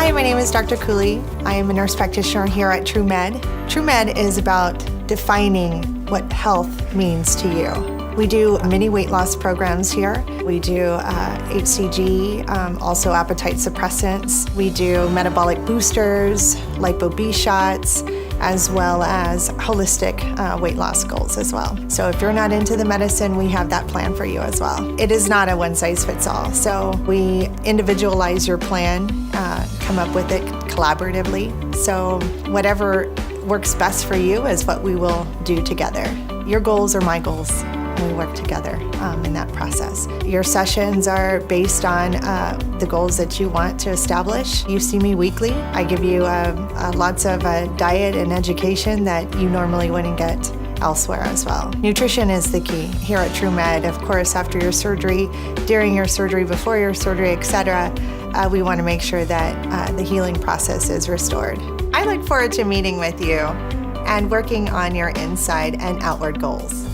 Hi, my name is Dr. Cooley. I am a nurse practitioner here at TrueMed. TrueMed is about defining what health means to you. We do many weight loss programs here. We do HCG, also appetite suppressants. We do metabolic boosters, lipo-B shots, as well as holistic weight loss goals as well. So if you're not into the medicine, we have that plan for you as well. It is not a one-size-fits-all. So we individualize your plan, come up with it collaboratively. So whatever works best for you is what we will do together. Your goals are my goals. We work together in that process. Your sessions are based on the goals that you want to establish. You see me weekly. I give you lots of diet and education that you normally wouldn't get elsewhere as well. Nutrition is the key here at TrueMed. Of course, after your surgery, during your surgery, before your surgery, etc., we want to make sure that the healing process is restored. I look forward to meeting with you and working on your inside and outward goals.